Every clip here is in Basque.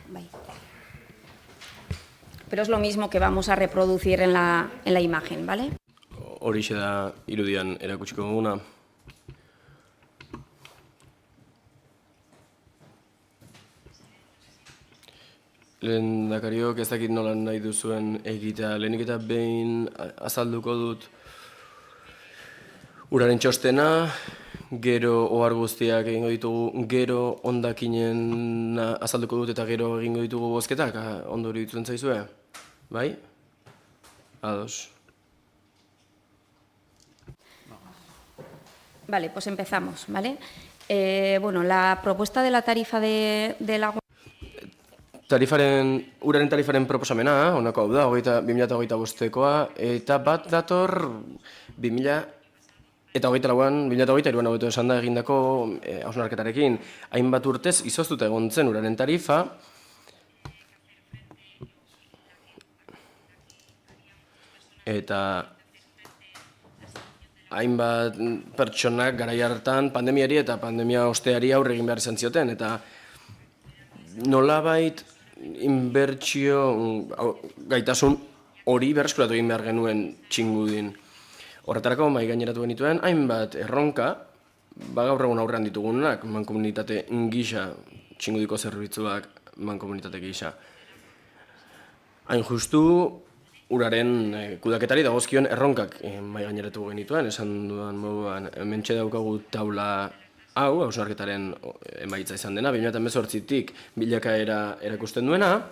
Bai. Pero es lo mismo que vamos a reproducir en la imagen, ¿vale? Horixe da irudian erakutsiko duguna. Lehendakariok ez dakit nola nahi duzuen egitea. Lehenik eta behin azalduko dut uraren txostena, gero ohar guztiak egingo ditugu, gero hondakinen azalduko dut eta gero egingo ditugu bozketak, ondo iruditzen zaizue? Bai? Ados. Vale, pues empezamos, ¿vale? Bueno, la propuesta de la tarifa del agua... Uraren tarifaren proposamena, honako hau da, 2025koa, eta bat dator 2023an, 2023an hobeto esan da egindako hausnarketarekin. Hainbat urtez izoztuta egon zen uraren tarifa, eta hainbat pertsonak garai hartan pandemiari eta pandemia osteari aurre egin behar izan zioten, eta nolabait inbertsio gaitasun hori berreskuratu egin behar genuen txingudin. Horretarako mahai gaineratu genituen hainbat erronka, gaur egun aurrean ditugunak, mankomunitate gisa, txingudiko zerbitzuak mankomunitate gisa. Hain justu, uraren kudaketari dagozkion erronkak mahai gaineratu genituen, esan dudan moduan, hementxe daukagu taula hau, hausnarketaren emaitza izan dena, 2018tik bilakaera erakusten duena,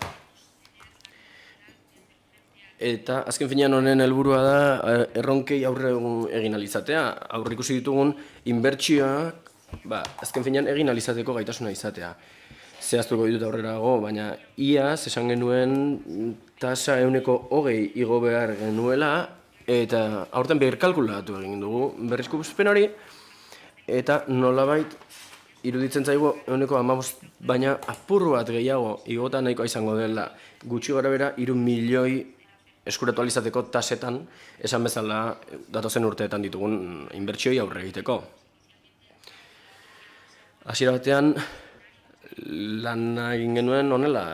eta azken finean honen helburua da erronkei aurre egin alizatea, aurre ikusi ditugun inbertsioak, azken finean egin alizateko gaitasuna izatea. Zehaztuko ditut aurrerago, baina iaz esan genuen tasa 20% igo behar genuela, eta aurten birkalkulatu egin dugu berrizkuspen hori, eta nolabait iruditzen zaigu 15%, baina apur bat gehiago igota nahikoa izango dela gutxi gorabehera 3 milioi eskuratu alizateko tasetan, esan bezala datozen urteetan ditugun inbertsioi aurre egiteko. Hasiera batean lana egin genuen honela,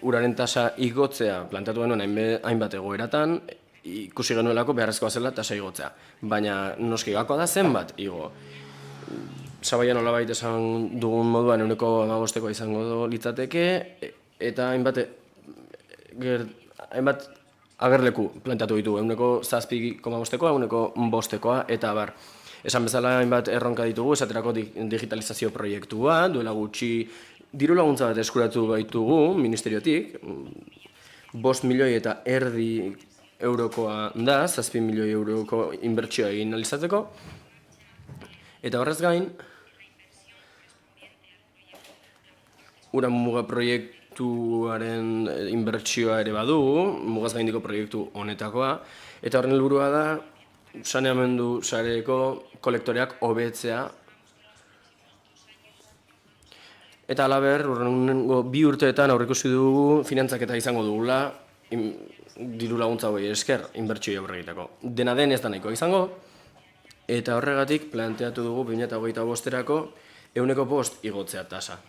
uraren tasa igotzea planteatu genuen hainbat egoeratan, ikusi genuelako beharrezkoa zela tasa igotzea, baina noski gakoa da zenbat igo. Zabaian nolabait esan dugun moduan 15%koa izango litzateke, eta hainbat agerleku planteatu ditu, 7,5%koa, 5%koa, eta bar. Esan bezala hainbat erronka ditugu, esaterako digitalizazio proiektua, duela gutxi diru laguntza bat eskuratu baitugu ministeriotik, 5 milioi eta erdi eurokoa da, 7 milioi euroko inbertsioa egin alizateko, eta horrez gain, ura muga proiektuaren inbertsioa ere badugu, mugaz gaindiko proiektu honetakoa, eta horren helburua da, saneamendu sareko kolektoreak hobetzea, eta halaber, urrengo 2 urteetan aurreikusi dugu finantzaketa izango dugula, diru laguntza hori esker inbertsioi aurre egiteko. Dena den ez da nahikoa izango, eta horregatik planteatu dugu 2025erako 5% igotzea tasa.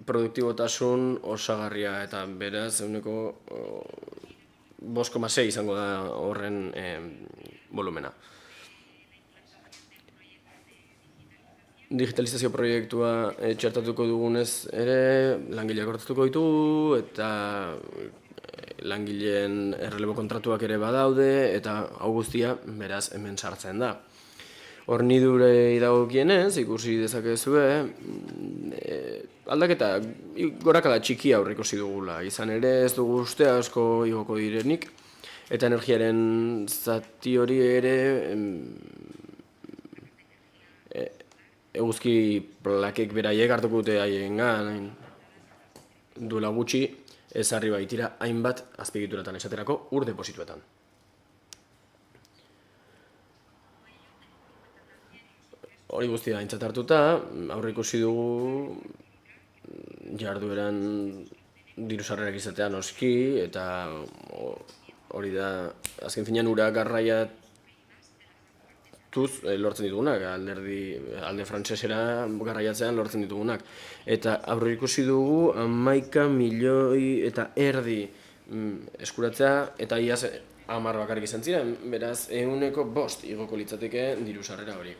produktibotasun osagarria, eta beraz, eguneko 5,6 izango da horren volumena. Digitalizazio proiektua txertatuko dugunez ere, langileak hortatuko ditugu, eta langileen errelebo kontratuak ere badaude, eta hau guztia, beraz, hemen sartzen da. Hornidurei dagokienez, ikusi dezakezue, aldaketa gorakada txiki aurreikusi dugula. Izan ere ez dugu uste asko igoko direnik, eta energiaren zati hori ere eguzki plakek beraiek hartuko dute haiengan duela gutxi ezarri baitira hainbat azpiegituratan esaterako ur deposituetan. Hori guztia aintzat hartuta, aurreikusi dugu jardueran diru-sarrerak izatea noski, eta hori da, azken finean ura garraiatuz lortzen ditugunak, alde frantsesera garraiatzean lortzen ditugunak. Eta aurreikusi dugu 11,5 milioi eskuratzea, eta iaz 10 bakarrik izan ziren, beraz 5% igoko litzateke diru-sarrera hori.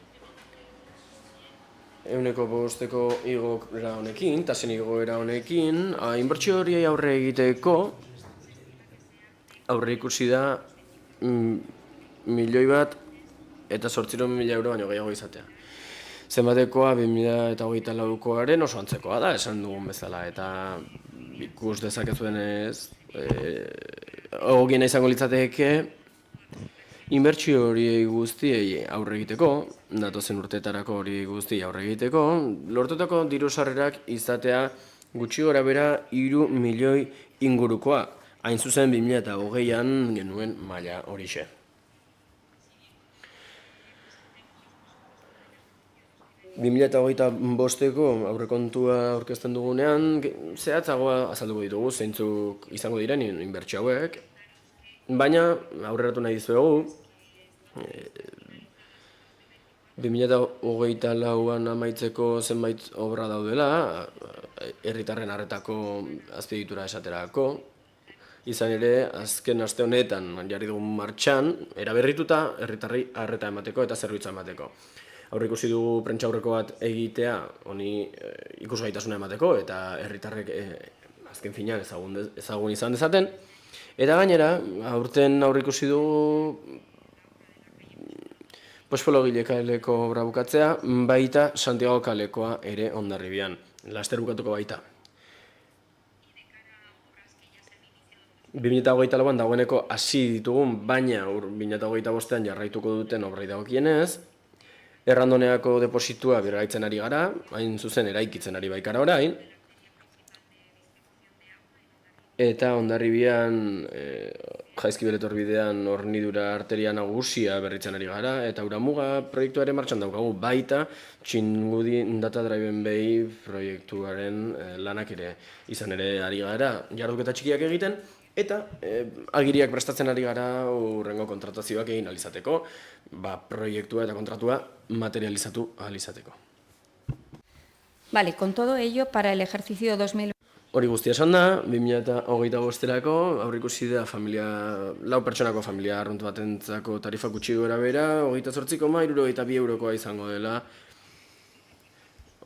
5% igora honekin, tasen igoera honekin, inbertsio hori aurre egiteko, aurre ikusi da 1.800.000 euro baino gehiago izatea. Zenbatekoa 2024koaren oso antzekoa da, esan dugun bezala, eta ikus dezakezuenez, egokiena izango litzateke, inbertsio hori guztiei aurre egiteko, datozen urteetarako hori guztiei aurre egiteko, lortutako diru-sarrerak izatea gutxi gorabehera 3 milioi ingurukoa, hain zuzen 2020an genuen maila horixe. ...2025ko aurrekontua aurkezten dugunean, zehatzagoa azalduko ditugu, zeintzuk izango diren inbertsio hauek, baina aurreratu nahi dizuegu, 2024an amaitzeko zenbait obra daudela, herritarren arretako azpiegitura esaterako, izan ere, azken aste honetan jarri dugun martxan, eraberrituta herritarrei arreta emateko eta zerbitzua emateko. Aurreikusi dugu prentsaurreko bat egitea, honi ikusgaitasuna emateko, eta herritarrek azken finean ezagun izan dezaten. Eta gainera, aurten aurreikusi dugu Pospologile kaleko obra bukatzea, baita Santiago kalekoa ere Hondarribian, laster bukatuko baita. 2024an dagoeneko hasi ditugun, baina 2025an jarraituko duten obrai dagokienez, Errandoneako depositua berraitzen ari gara, hain zuzen eraikitzen ari baikara orain, eta Hondarribian Jaizkibel-Etorbidean hornidura arteria nagusia berritzen ari gara, eta Uramuga proiektuaren martxan daukagu baita Txingudi Data Driven Bay proiektuaren lanak ere izan ere ari gara jarduketa txikiak egiten, eta agiriak prestatzen ari gara hurrengo kontratazioak egin ahal izateko, proiektua eta kontratua materializatu ahal izateko. Vale, con todo ello, para el ejercicio 2020... Hori guztia esan da, 2025erako aurreikusi da lau pertsonako familia arruntu batentzako tarifa gutxi gorabehera, 28,62 eurokoa izango dela,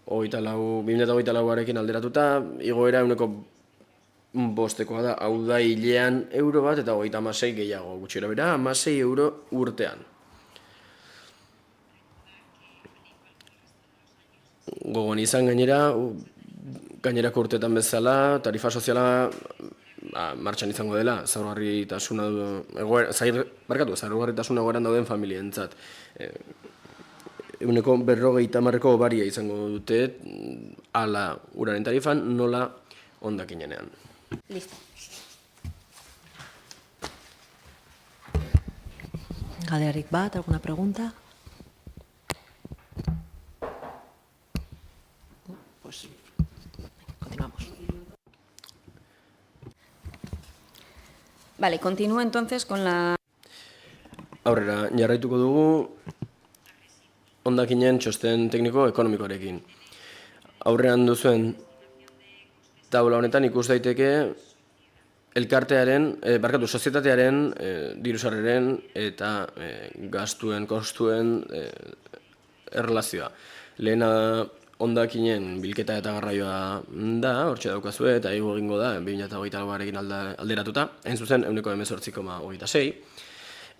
2024arekin alderatuta, igoera 5%koa da, hau da hilean euro bat eta 36 gehiago gutxi gorabehera, 16 euro urtean. Gogoan izan gainerako urteetan bezala, tarifa soziala martxan izango dela, zaurgarritasuna egoeran dauden familientzat. 50% baria izango dute, ala uraren tarifan, nola hondakinean. Listo. Galderik bat, alguna pregunta? Pues continuamos. Vale, continúo entonces con la... Aurrera, jarraituko dugu hondakinen txosten tekniko ekonomikoarekin. Aurrean duzuen taula honetan ikus daiteke elkartearen, sozietatearen, diru-sarreren eta gastuen, kostuen erlazioa. Lehena hondakinen bilketa eta garraioa da, hortxe daukazue, eta igo egingo da, 2024arekin alderatuta, hain zuzen, 18,26.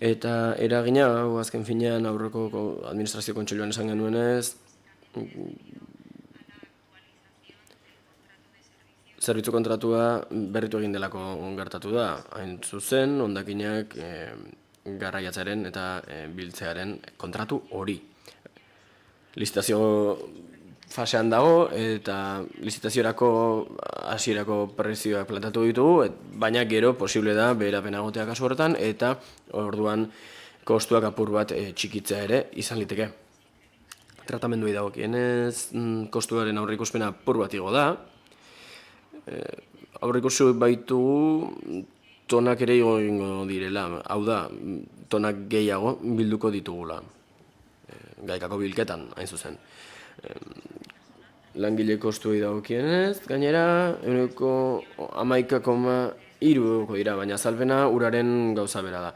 Eta eragina, azken finean, aurreko administrazio kontseiluan esan genuenez, zerbitzu kontratua berritu egin delako gertatu da. Hain zuzen, hondakinak garraiatzaren eta biltzearen kontratu hori. Lizitazio fasean dago eta lizitaziorako hasierako prezioak plantatu ditugu, baina gero posible da beherapen egotea kasu horretan eta orduan kostuak apur bat txikitzea ere izan liteke. Tratamenduei dagokienez, kostuaren aurreikuspena apur bat igo da. Aurreikusi baitugu tonak ere igo egingo direla, hau da, tonak gehiago bilduko ditugula. Gaikako bilketan, hain zuzen. Langile kostuei dagokienez, gainera, 11,3 dira, baina azalpena uraren gauza bera da.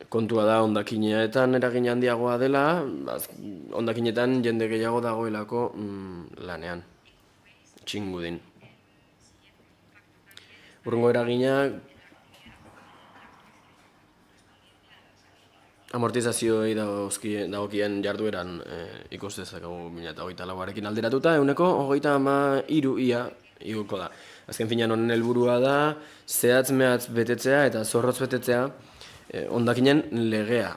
Kontua da, hondakineetan eragin handiagoa dela, hondakineetan jende gehiago dagoelako lanean, txingudin. Hurrengo eraginak, amortizazioei dagokien jardueran ikus dezakegu 2024arekin alderatuta, 1,33 ia igoko da. Azken finean honen helburua da, zehatz mehatz betetzea eta zorrotz betetzea hondakinen legea.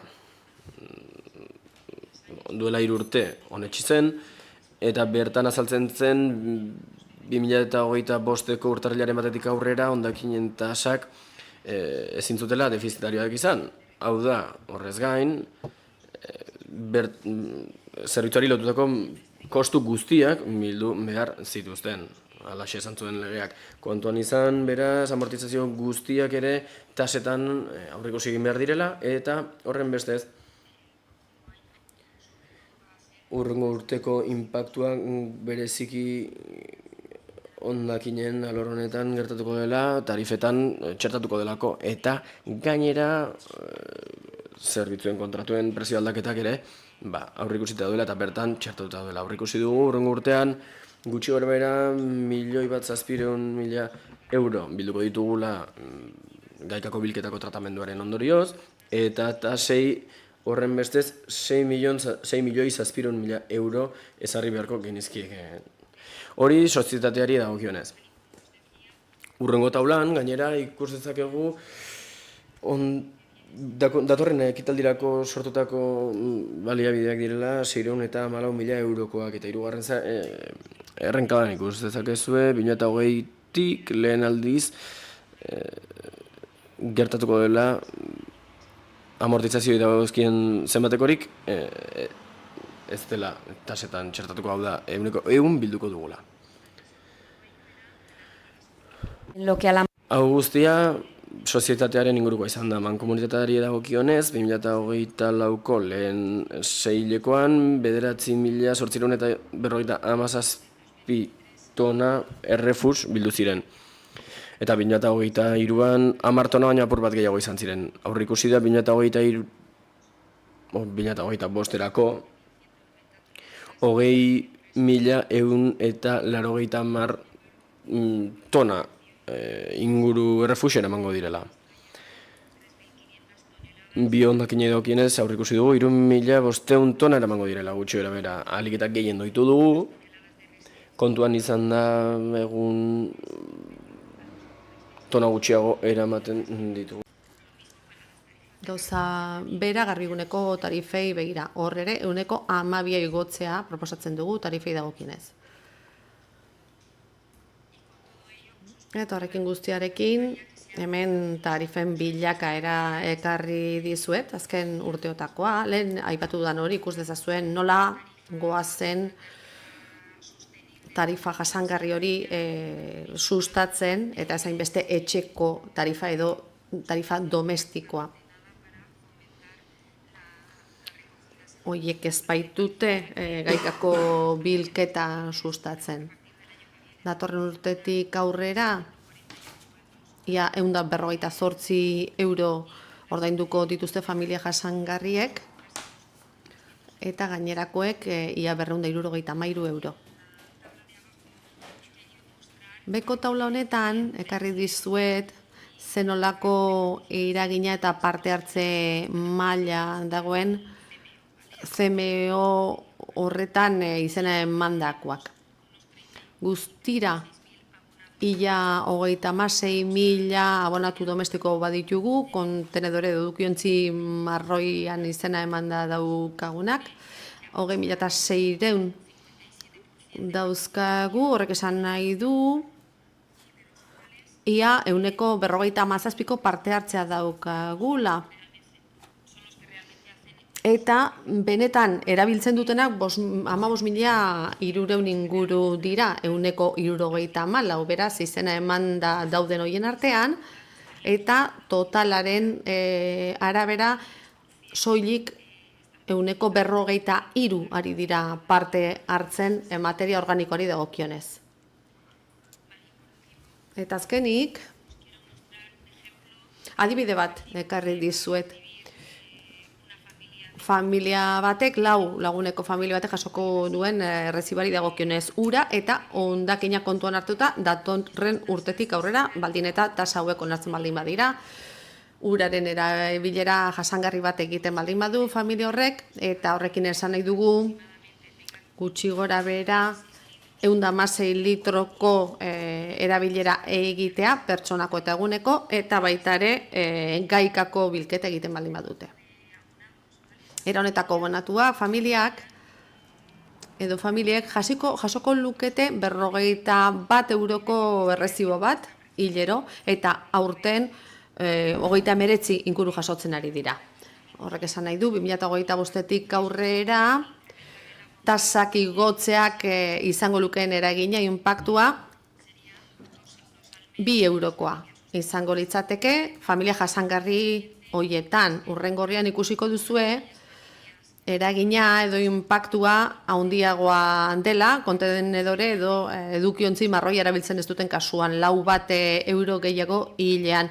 Duela 3 urte honetsi zen, eta bertan azaltzen zen 2025ko urtarrilaren batetik aurrera hondakinen tasak ezin zutela defizitarioak izan. Hau da, horrez gain, zerbitzuari lotutako kostu guztiak bildu behar zituzten. Halaxe esan zuen legeak. Kontuan izan, beraz, amortizazio guztiak ere tasetan aurreikusi egin behar direla, eta horren bestez, hurrengo urteko inpaktua bereziki hondakinen alor honetan gertatuko dela, tarifetan txertatuko delako, eta gainera zerbitzuen kontratuen prezio aldaketak ere aurreikusita duela eta bertan txertatuta duela. Aurreikusi dugu hurrengo urtean gutxi gorbera 1.700.000 euro bilduko ditugula gaikako bilketako tratamenduaren ondorioz, eta tasei horren bestez 6.700.000 euro ezarri beharko genizkiek. Hori sozietateari dagokionez. Hurrengo taulan, gainera, ikus dezakegu datorren ekitaldirako sortutako baliabideak direla 614.000 eurokoak, eta hirugarren errenkadan ikus dezakezue 2020tik lehen aldiz gertatuko dela amortizazioi dagozkien zenbatekorik ez dela tasetan txertatuko, hau da, 100 bilduko dugula. Hau guztia, sozietatearen ingurukoa izan da, mankomunitateari dagokionez, 2024ko lehen seilekoan, 9.857 tona errefus bildu ziren. Eta 2023an 10 tona baina apur bat gehiago izan ziren. Aurreikusi da 2025erako 20.180 tona inguru errefuxen emango direla. Bi hondakinei dagokienez aurreikusi dugu 3.500 tona eramango direla gutxi bera. Ahalik eta gehien doitu dugu. Kontuan izan da egun tona gutxiago eramaten ditugu. Gauza bera garbiguneko tarifei begira. Hor ere, 12 igotzea proposatzen dugu tarifei dagokienez. Eta horrekin guztiarekin, hemen tarifen bilakaera ekarri dizuet, azken urteotakoa. Lehen aipatu dudan hori ikus dezazuen nola goazen tarifa jasangarri hori sustatzen, eta ezain beste etxeko tarifa edo tarifa domestikoa. Horiek ez baitute gaikako bilketa sustatzen. datorren urtetik aurrera, ia 158 euro ordainduko dituzte familia jasangarriek, eta gainerakoek ia 273 euro. Beko taula honetan, ekarri dizuet, zenolako eragina eta parte hartze maila dagoen CMO horretan izena emandakoak. Guztira, ia 36.000 abonatu domestiko baditugu, kontenedore edukiontzi marroian izena emanda daukagunak, 20.600 dauzkagu, horrek esan nahi du, ia 157ko parte hartzea daukagula. Eta benetan erabiltzen dutenak 15.300 inguru dira, 174, beraz izena eman dauden hoien artean, eta totalaren arabera soilik 143 ari dira parte hartzen materia organikoari dagokionez. Eta azkenik, adibide bat ekarri dizuet. Familia batek, laguneko familia batek jasoko duen errezibari dagokionez ura eta hondakina kontuan hartuta datorren urtetik aurrera baldin eta tasa hauek onartzen baldin badira. Uraren erabilera jasangarri bat egiten baldin badu familia horrek, eta horrekin esan nahi dugu gutxi gora bera 116 litroko erabilera egitea pertsonako eta eguneko, eta baita ere gaikako bilketa egiten baldin badute. Era honetako bonatua familiak edo familiek jasoko lukete 51 euroko errezibo bat hilero, eta aurten 39 inguru jasotzen ari dira. Horrek esan nahi du, 2025-tik aurrera tasak igotzeak izango lukeen eragina, inpaktua 2 eurokoa izango litzateke. Familia jasangarri hoietan urrengorrian ikusiko duzue eragina edo inpaktua handiagoa dela, kontenedore edo edukiontzi marroi erabiltzen ez duten kasuan, 4 euro gehiago hilean,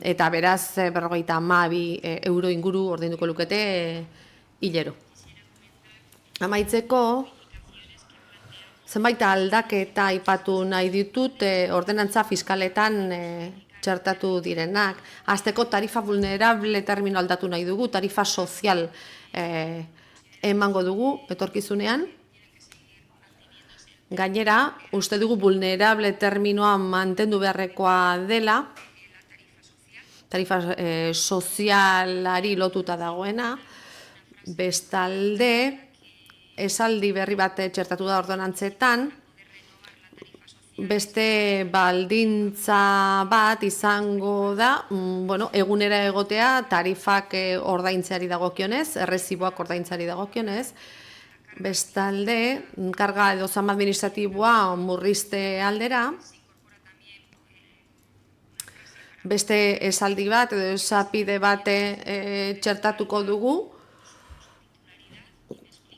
eta beraz 52 euro inguru ordainduko lukete hilero. Amaitzeko, zenbait aldaketa aipatu nahi ditut ordenantza fiskaletan txertatu direnak. Hasteko tarifa vulnerable termino aldatu nahi dugu, tarifa sozial emango dugu etorkizunean. Gainera, uste dugu vulnerable terminoa mantendu beharrekoa dela, tarifa sozialari lotuta dagoena. Bestalde, esaldi berri bat txertatu da ordonantzetan, beste baldintza bat izango da, egunera egotea tarifak ordaintzeari dagokionez, erreziboak ordaintzeari dagokionez. Bestalde, karga edo zama administratiboa murrizte aldera. Beste esaldi bat edo esapide bat txertatuko dugu,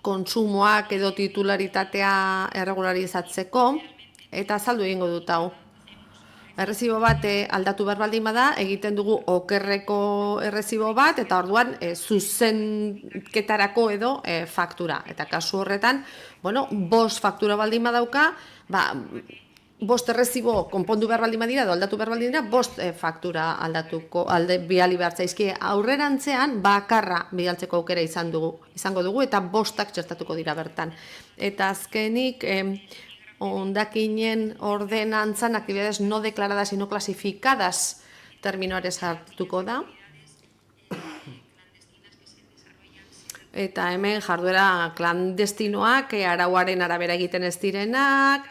kontsumoak edo titularitatea erregularizatzeko, eta azaldu egingo dut hau. Errezibo bat aldatu behar baldin bada, egiten dugu okerreko errezibo bat, eta orduan zuzenketarako edo faktura. Eta kasu horretan, 5 faktura baldin badauka, 5 errezibo konpondu behar baldin badira, edo aldatu behar baldin dira, 5 faktura bidali behar zaizkie. Aurrerantzean bakarra bidaltzeko aukera izango dugu, eta 5ak txertatuko dira bertan. Eta azkenik, hondakinen ordenantzan actividades no declaradas y no clasificadas terminoarez hartuko da. Eta hemen jarduera klandestinoak, arauaren arabera egiten ez direnak,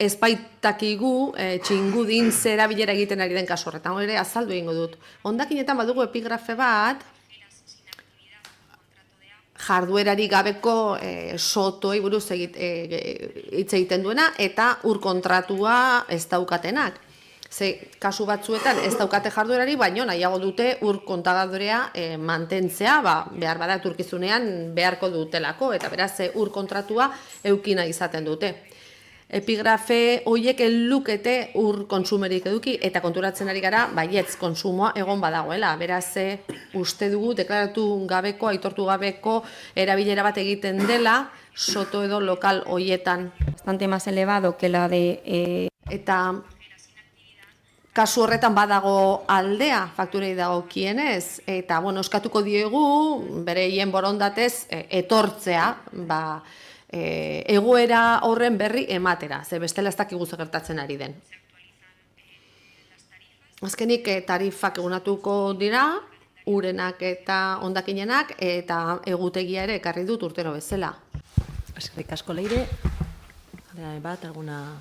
ez baitakigu txingudin zera bilera egiten ari den kasu horretan, ere azaldu egingo dut. Hondakinetan badugu epigrafe bat, jarduerari gabeko sotoei buruz hitz egiten duena, eta ur kontratua ez daukatenak. Ze kasu batzuetan ez daukate jarduerari, baina nahiago dute ur kontagadorea mantentzea, behar bada etorkizunean beharko dutelako, eta beraz ur kontratua eukina izaten dute. Epigrafe horiek lukete ur kontsumerik eduki, eta konturatzen ari gara, baietz konsumoa egon badagoela. Beraz, uste dugu, deklaratu gabeko, aitortu gabeko, erabilera bat egiten dela, soto edo lokal horietan. Bastante más elevado que la de... Eta kasu horretan badago aldea, fakturei dago kienez, eta, eskatuko diegu, bereien borondatez, etortzea, egoera horren berri ematera, ze bestela ez dakigu zer gertatzen ari den. Azkenik tarifak egunatuko dira, urenak eta hondakinenak, eta egutegia ere ekarri dut urtero bezala. Eskerrik asko Leire. Galdera bat, alguna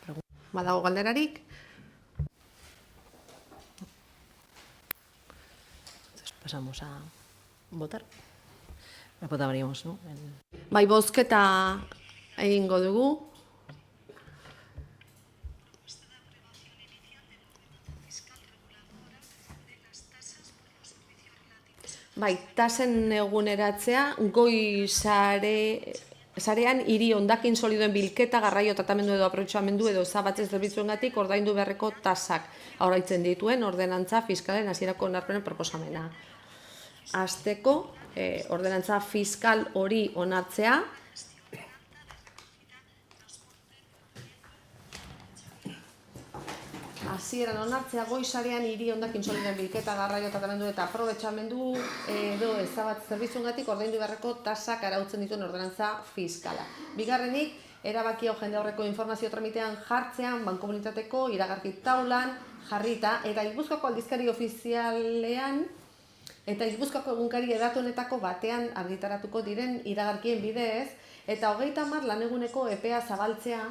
pregunta? Badago galderarik? Entonces pasamos a votar. Votaríamos, ¿no? Bai, bozketa egingo dugu. Bai, tasen eguneratzea, goi sarean hiri hondakin solidoen bilketa, garraio tratamendu edo aprobetxamendu edo ezabatzez zerbitzuengatik ordaindu beharreko tasak aurraitzen dituen ordenantza fiskalen hasierako onarpenen proposamena. Hasteko, ordenantza fiskal hori onartzea, hasieran onartzea goi sarean hiri hondakin solidoen bilketa, garraio tratamendu eta aprobetxamendu edo ezabatzez zerbitzuengatik ordaindu beharreko tasak arautzen dituen ordenantza fiskala. Bigarrenik, erabaki hau jende aurreko informazio tramitean jartzean, bankomunitateko iragarki taulan jarrita, eta Gipuzkoako aldizkari ofizialean eta Gipuzkoako egunkari edatunetako batean argitaratuko diren iragarkien bidez, eta 30 laneguneko epea zabaltzea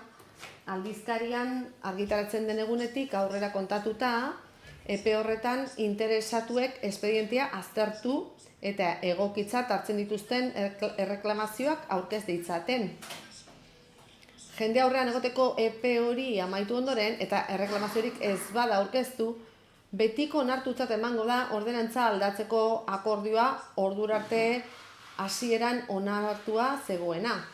aldizkarian argitaratzen den egunetik aurrera kontatuta, epe horretan interesatuek espedientea aztertu eta egokitzat hartzen dituzten erreklamazioak aurkez ditzaten. Jende aurrean egoteko epe hori amaitu ondoren eta erreklamaziorik ez bada aurkeztu, betiko onartutzat emango da ordenantza aldatzeko akordioa ordurarte hasieran onartua zegoena.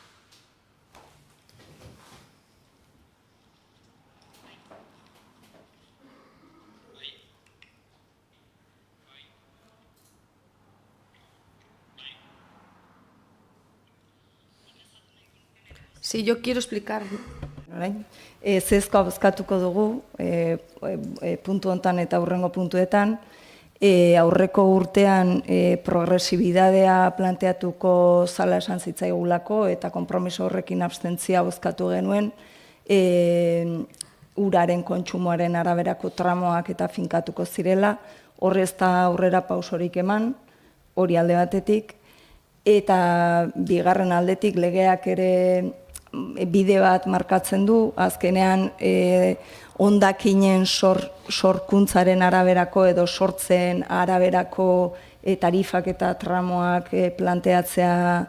Sí, yo quiero explicar. Zezkoa bozkatuko dugu, puntu hontan eta hurrengo puntuetan, aurreko urtean progresibidadea planteatuko zala esan zitzaigulako eta konpromiso horrekin abstentzia bozkatu genuen, uraren kontsumoaren araberako tramoak eta finkatuko zirela, horre ez da aurrera pausorik eman, hori alde batetik, eta bigarren aldetik legeak ere bide bat markatzen du, azkenean hondakinen sorkuntzaren araberako edo sortzen araberako tarifak eta tramoak planteatzea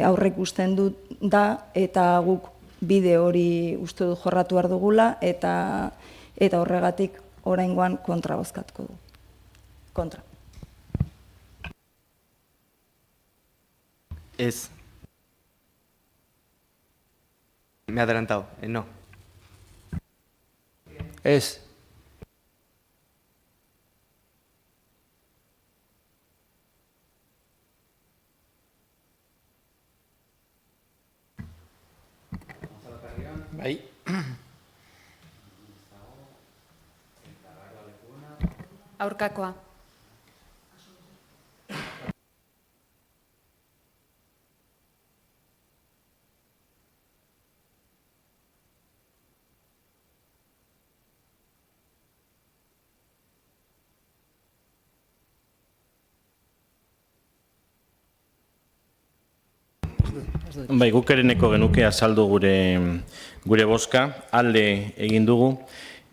aurreikusten du da, eta guk bide hori uste du jorratu behar dugula, eta horregatik oraingoan kontra bozkatuko du. Kontra. Ez. Me he adelantado, no. Ez. Bai. Aurkakoa. Bai, guk ereneko genuke azaldu gure bozka, alde egin dugu.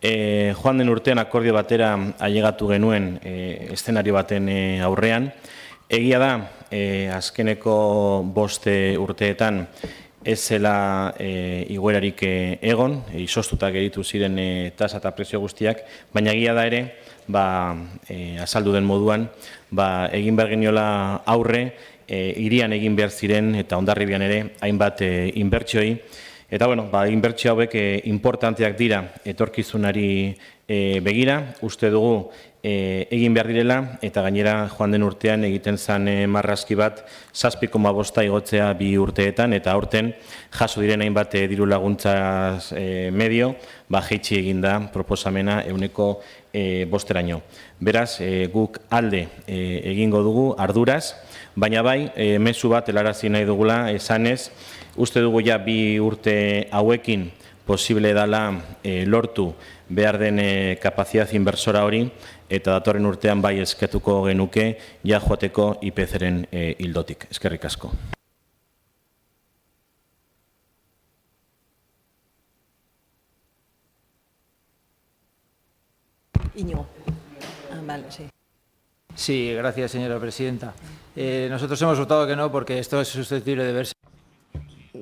Joan den urtean akordio batera ailegatu genuen eszenario baten aurrean. Egia da, azkeneko 5 urteetan ez zela igoerarik egon, izoztuta geritu ziren tasa eta prezio guztiak, baina egia da ere, azaldu den moduan, egin behar geniola aurre, hirian egin behar ziren eta Hondarribian ere hainbat inbertsioi. Eta, inbertsio hauek importanteak dira etorkizunari begira, uste dugu egin behar direla, eta gainera joan den urtean egiten zen marrazki bat 7,5 igotzea 2 urteetan, eta aurten jaso diren hainbat diru laguntza medio, jaitsi egin da proposamena 5%. Beraz, guk alde egingo dugu arduraz, baina bai, mezu bat helarazi nahi dugula esanez, uste dugu ja 2 urte hauekin posible dela lortu behar den kapazitate inversora hori, eta datorren urtean bai esketuko genuke ja joateko IPC-ren ildotik. Eskerrik asko. Iñigo. Vale, sí. Sí, gracias, señora presidenta. Nosotros hemos votado que no porque esto es susceptible de verse.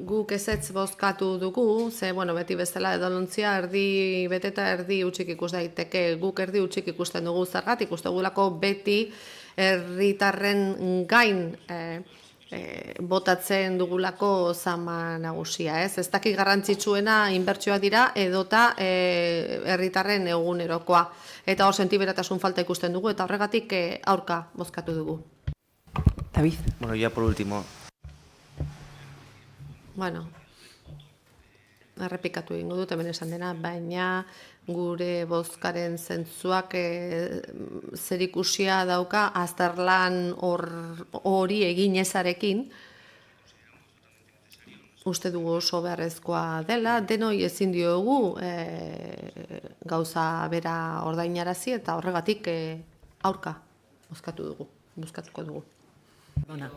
Guk ezetz bozkatu dugu, ze, beti bezala edalontzia erdi beteta erdi utxik ikus daiteke, guk erdi utxik ikusten dugu zergatik, uste gulako beti herritarren gain botatzen dugulako zama nagusia, ez? Ez daki garrantzitsuena inbertsioak dira edota herritarren egunerokoa. Eta hor sentiberatasun falta ikusten dugu eta horregatik aurka bozkatu dugu. David. Bueno, ya por último. Errepikatu egingo dut hemen esan dena, baina gure bozkaren zentzuak zerikusia dauka azterlan hori egin ezarekin, uste dugu oso beharrezkoa dela, denoi ezin diogu gauza bera ordainarazi eta horregatik aurka bozkatuko dugu. Ona.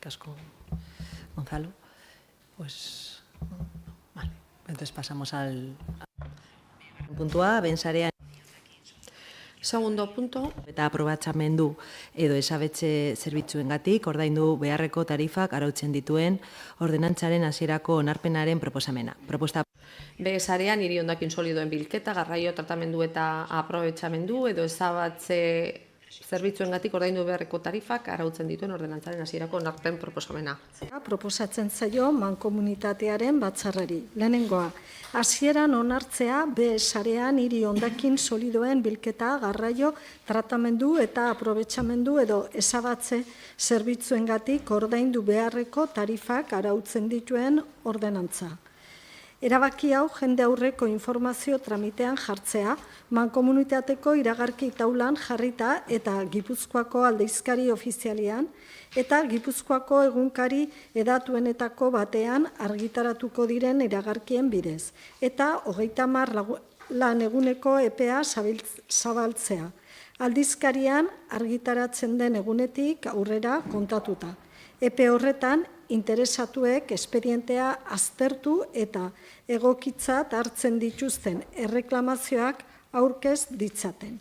Casco Gonzalo, pues vale, entonces pasamos al punto A, bensarea. Segundo punto. Eta aprobatxamendu edo esabetxe zerbitzuengatik ordaindu beharreko tarifak arautzen dituen ordenantzaren hasierako onarpenaren proposamena. Sarean hiri hondakin solidoen bilketa, garraio tratamendu eta aprobetxamendu edo ezabatze zerbitzuengatik ordaindu beharreko tarifak arautzen dituen ordenantzaren hasierako onarpen proposamena. Proposatzen zaio mankomunitatearen batzarrari. Lehenengoa, hasieran onartzea sarean hiri hondakin solidoen bilketa, garraio tratamendu eta aprobetxamendu edo ezabatze zerbitzuengatik ordaindu beharreko tarifak arautzen dituen ordenantza. Erabaki hau jende aurreko informazio tramitean jartzea, mankomunitateko iragarki taulan jarrita eta Gipuzkoako aldizkari ofizialian eta Gipuzkoako egunkari edatuenetako batean argitaratuko diren iragarkien bidez, eta 30 lan eguneko epea zabaltzea. Aldizkarian argitaratzen den egunetik aurrera kontatuta. Epe horretan, interesatuek espedientea aztertu eta egokitzat hartzen dituzten erreklamazioak aurkez ditzaten.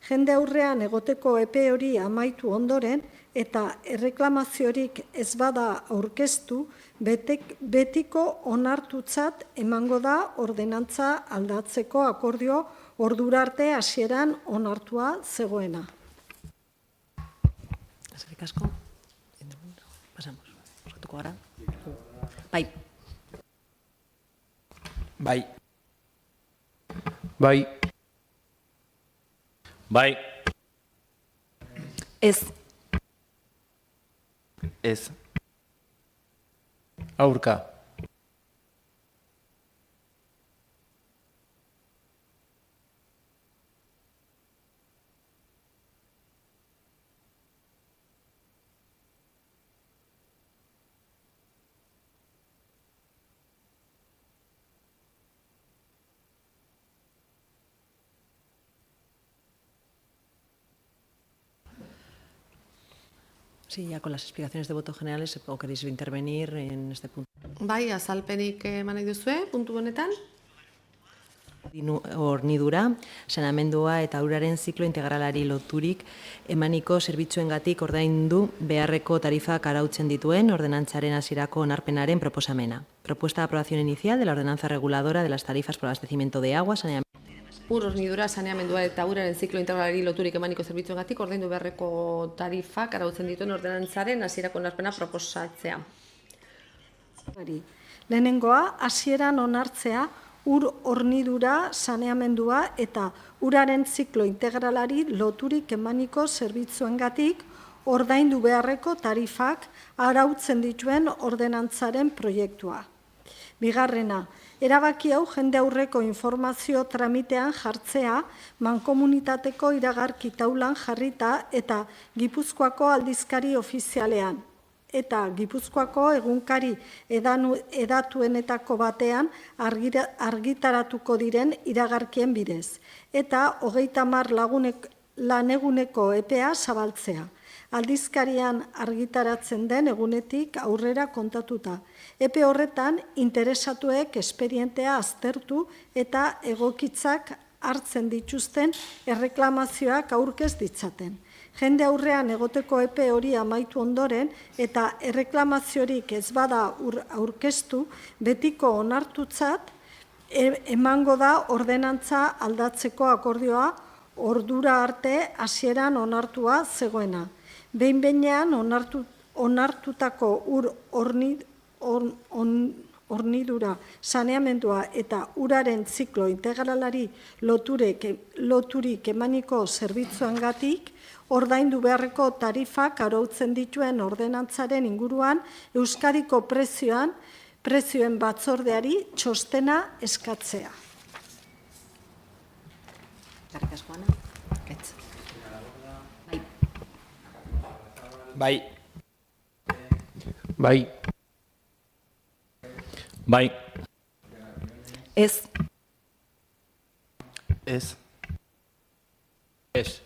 Jende aurrean egoteko epe hori amaitu ondoren eta erreklamaziorik ez bada aurkeztu, betiko onartutzat emango da ordenantza aldatzeko akordio ordura arte hasieran onartua zegoena. Eskerrik asko. Pasamos. Sortuko gara. Bai. Bai. Bai. Bai. Ez. Ez. Aurka. Sí, ya con las explicaciones de voto generales, ¿o queréis intervenir en este punto? Bai, azalpenik eman nahi duzue, puntu honetan? Hornidura, saneamendua eta uraren ziklo integralari loturik emaniko zerbitzuengatik ordaindu beharreko tarifak arautzen dituen ordenantzaren hasierako onarpenaren proposamena. Propuesta de aprobación inicial de la ordenanza reguladora de las tarifas por abastecimiento de agua, saneamiento. Ur hornidura, saneamendua eta uraren ziklo integralari loturik emaniko zerbitzuengatik ordaindu beharreko tarifak arautzen dituen ordenantzaren hasierako onarpena proposatzea. Lehenengoa, hasieran onartzea ur hornidura, saneamendua eta uraren ziklo integralari loturik emaniko zerbitzuengatik ordaindu beharreko tarifak arautzen dituen ordenantzaren proiektua. Bigarrena, erabaki hau jende aurreko informazio tramitean jartzea mankomunitateko iragarki taulan jarrita eta Gipuzkoako aldizkari ofizialean eta Gipuzkoako egunkari edatuenetako batean argitaratuko diren iragarkien bidez, eta 30 laneguneko epea zabaltzea. Aldizkarian argitaratzen den egunetik aurrera kontatuta. Epe horretan, interesatuek esperientea aztertu eta egokitzak hartzen dituzten erreklamazioak aurkez ditzaten. Jende aurrean egoteko epe hori amaitu ondoren eta erreklamaziorik ez bada aurkeztu, betiko onartutzat emango da ordenantza aldatzeko akordioa ordura arte hasieran onartua zegoena. Behin-behinean onartutako ur hornidura, saneamendua eta uraren ziklo integralari loturik emaniko zerbitzuengatik ordaindu beharreko tarifak arautzen dituen ordenantzaren inguruan Euskadiko prezioen batzordeari txostena eskatzea. Eskerrik asko, Ana. Bai. Bai. Bai. Ez. Ez. Ez.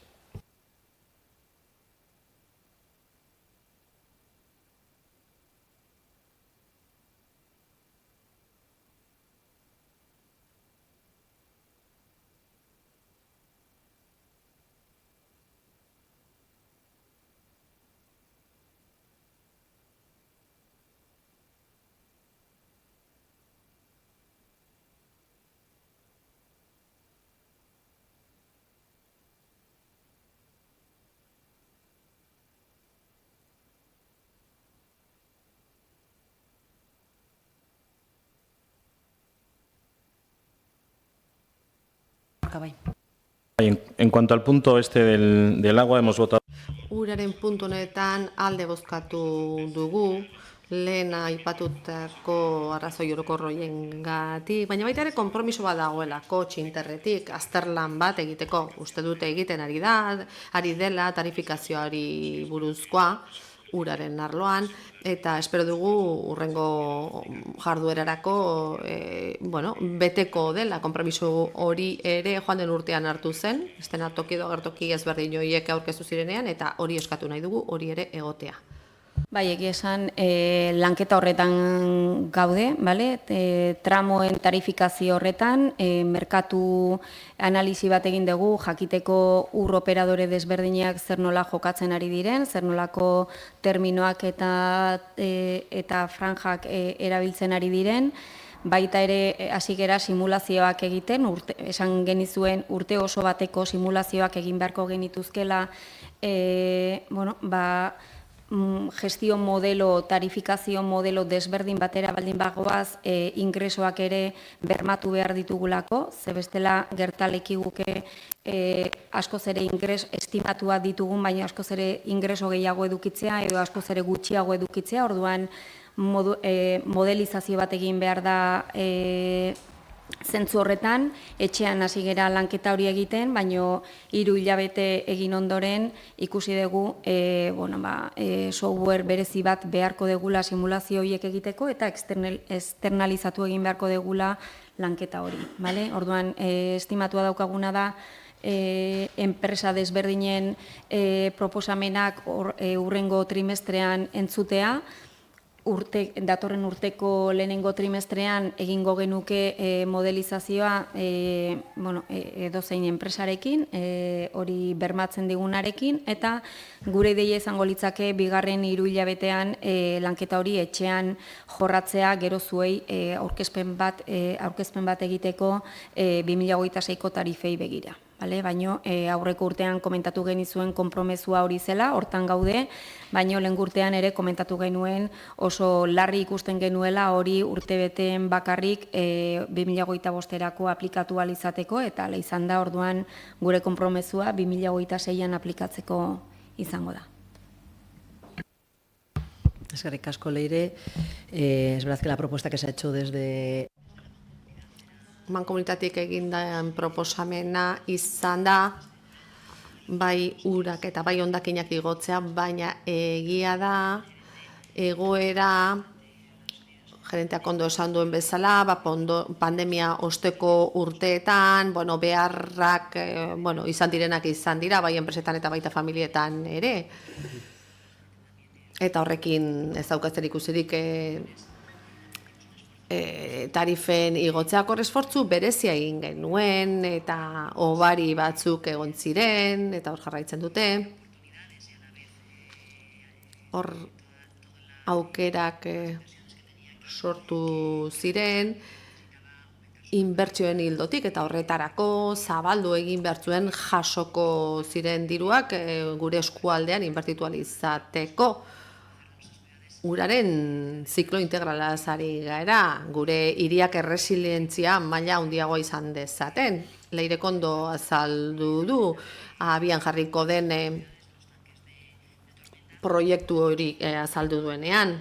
Bai. En cuanto al punto este del agua, hemos votado. Uraren puntu honetan alde bozkatu dugu, lehen aipatutako arrazoi orokorroiengatik, baina baita ere konpromiso bat dagoelako txinterretik, azterlan bat egiteko, uste dute egiten ari dela tarifikazioari buruzkoa, uraren arloan, eta espero dugu urrengo jarduerarako beteko dela konpromiso hori ere joan den urtean hartu zen, estena toki edo agertoki ezberdin horiek aurkeztu zirenean, eta hori eskatu nahi dugu, hori ere egotea. Bai, egia esan, lanketa horretan gaude, tramoen tarifikazio horretan, merkatu analizi bat egin dugu, jakiteko ur operadore desberdinak zer nola jokatzen ari diren, zer nolako terminoak eta franjak erabiltzen ari diren, baita ere hasi gera simulazioak egiten, esan genizuen urte oso bateko simulazioak egin beharko genituzkela, gestio modelo, tarifikazio modelo desberdin batera baldin bagoaz, ingresoak ere bermatu behar ditugulako, ze bestela gertalekiguke askoz ere estimatua ditugun, baina askoz ere ingreso gehiago edukitzea edo askoz ere gutxiago edukitzea, orduan modelizazio bat egin behar da zentzu horretan, etxean hasi gera lanketa hori egiten, baino 3 hilabete egin ondoren ikusi dugu software berezi bat beharko degula simulazio horiek egiteko eta externalizatu egin beharko degula lanketa hori. Orduan, estimatua daukaguna da enpresa desberdinen proposamenak hurrengo trimestrean entzutea, datorren urteko lehenengo trimestrean egingo genuke modelizazioa edozein enpresarekin, hori bermatzen digunarekin, eta gure ideia izango litzake bigarren hiruhilabetean lanketa hori etxean jorratzea gero zuei aurkezpen bat egiteko 2026ko tarifei begira. Baina aurreko urtean komentatu genizuen konpromesua hori zela, hortan gaude, baina lehengo urtean ere komentatu genuen oso larri ikusten genuela hori urtebeteen bakarrik 2025erako aplikatu ahal izateko, eta izan da orduan gure konpromesua 2026an aplikatzeko izango da. Eskerrik asko, Leire. Es verdad que la propuesta que se ha hecho desde Mankomunitateak egindan proposamena izan da, bai urak eta bai hondakinak igotzea, baina egia da, egoera, gerenteak ondo esan duen bezala, pandemia osteko urteetan, beharrak izan direnak izan dira, bai enpresetan eta baita familietan ere. Eta horrekin ez daukatzen ikusirik tarifen igotzeako esfortzu berezia egin genuen, eta hobari batzuk egon ziren, eta hor jarraitzen dute. Hor aukerak sortu ziren, inbertsioen hildotik, eta horretarako zabaldu egin behar zuen jasoko ziren diruak gure eskualdean inbertitu ahal izateko. Uraren ziklo integralaz ari gara, gure hiriak erresilientzia maila handiagoa izan dezaten. Leirek ondo azaldu du, abian jarriko den proiektu hori azaldu duenean.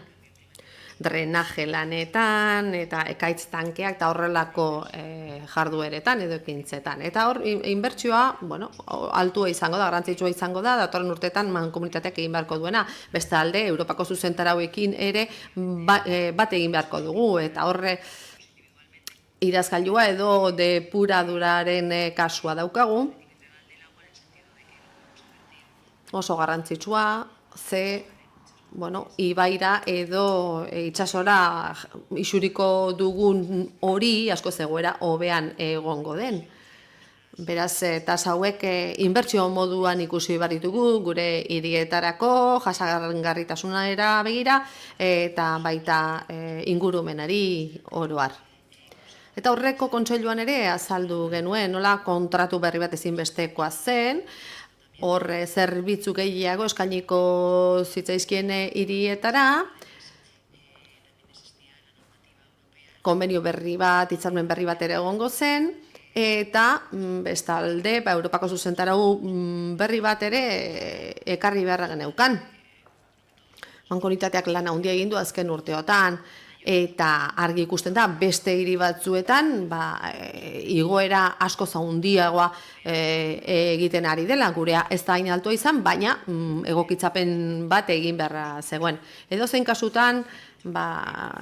Drenaje lanetan, eta ekaitz tankeak, eta horrelako jardueretan edo ekintzetan. Eta hor, inbertsioa, altua izango da, garrantzitsua izango da, datorren urteetan mankomunitateak egin beharko duena. Bestalde, Europako zuzentarauekin ere bat egin beharko dugu, eta horre irazgailua edo depuraduraren kasua daukagu. Oso garrantzitsua, ibaira edo itsasora isuriko dugun hori asko zegoera hobean egongo den. Beraz, tasa hauek inbertsio moduan ikusi behar ditugu gure hirietarako, jasangarritasunera begira, eta baita ingurumenari oro har. Eta horreko kontseiluan ere azaldu genuen, nola kontratu berri bat ezinbestekoa zen, hor zerbitzu gehiago eskainiko zitzaizkien hirietara, konbenio berri bat, hitzarmen berri bat ere egongo zen, eta bestalde Europako zuzentarau berri bat ere ekarri beharra geneukan. Mankomunitateak lan handia egin du azken urteotan, eta argi ikusten da beste hiri batzuetan igoera asko handiagoa egiten ari dela, gurea ez da hain altua izan, baina egokitzapen bat egin beharra zegoen. Edozein kasutan,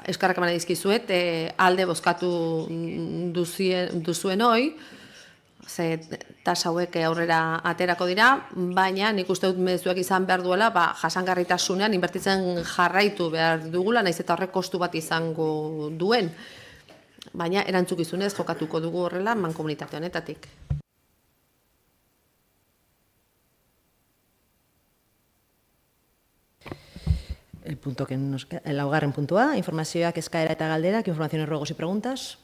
eskarrak eman dizkizuet, alde bozkatu duzuen hoi, ze tasa hauek aurrera aterako dira, baina nik uste dut mezuak izan behar duela, jasangarritasunean inbertitzen jarraitu behar dugula, naiz eta horrek kostu bat izango duen. Baina erantzukizunez jokatuko dugu horrela mankomunitate honetatik. El laugarren puntua, informazioak, eskaera eta galderak, informaciones, ruegos y preguntas.